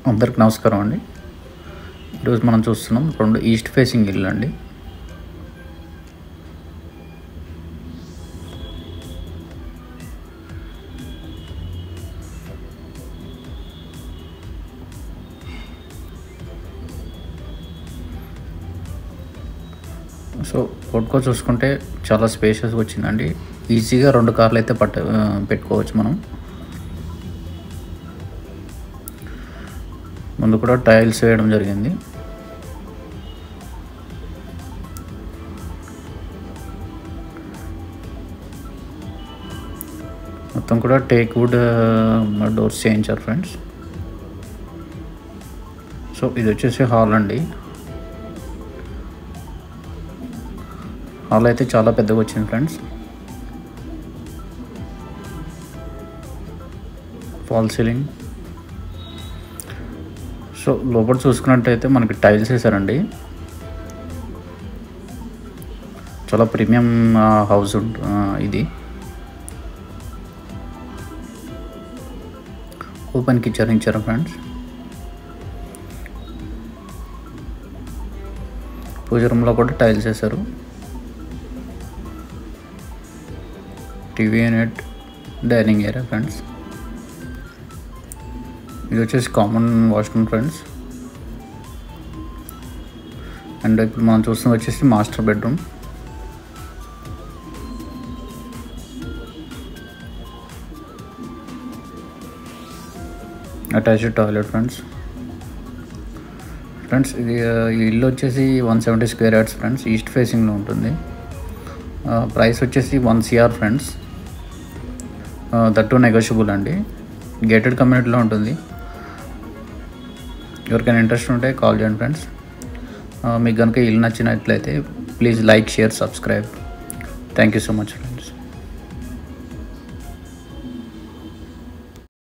అందరికి నమస్కారం అండి. ఈరోజు మనం చూస్తున్నాం 2 ఈస్ట్ ఫేసింగ్ ఇల్లు అండి. సో పోర్ట్కో చూసుకుంటే చాలా స్పేషియస్ వచ్చిందండి. ఈజీగా 2 కార్లు అయితే పెట్టుకోవచ్చు మనం. ముందు కూడా టైల్స్ వేయడం జరిగింది. మొత్తం కూడా టేక్ వుడ్ డోర్స్ చేయించారు ఫ్రెండ్స్. సో ఇది వచ్చేసి హాల్ అండి. హాల్ అయితే చాలా పెద్దగా వచ్చింది ఫ్రెండ్స్. Fall ceiling. సో లోపల చూసుకున్నట్టయితే మనకి టైల్స్ వేసారండి. చాలా ప్రీమియం హౌస్ ఇది. ఓపెన్ కిచెన్ ఇచ్చారు ఫ్రెండ్స్. పూజ రూమ్లో కూడా టైల్స్ వేసారు. TV unit, dining area friends. ఇది వచ్చేసి కామన్ వాష్రూమ్ ఫ్రెండ్స్. అండ్ ఇప్పుడు మనం చూస్తున్నది వచ్చేసి master bedroom. Attached toilet friends. ఇది ఇల్లు వచ్చేసి 170 స్క్వేర్ యార్డ్స్ ఫ్రెండ్స్. ఈస్ట్ ఫేసింగ్లో ఉంటుంది. ప్రైస్ వచ్చేసి 1 CR ఫ్రెండ్స్. దట్టు నెగోషియబుల్ అండి. గేటెడ్ కమ్యూనిటీలో ఉంటుంది. ఎవరికైనా ఇంట్రెస్ట్ ఉంటే కాల్ చేయండి ఫ్రెండ్స్. మీకు కనుక ఇల్లు నచ్చినట్లయితే please like, share, subscribe. Thank you so much.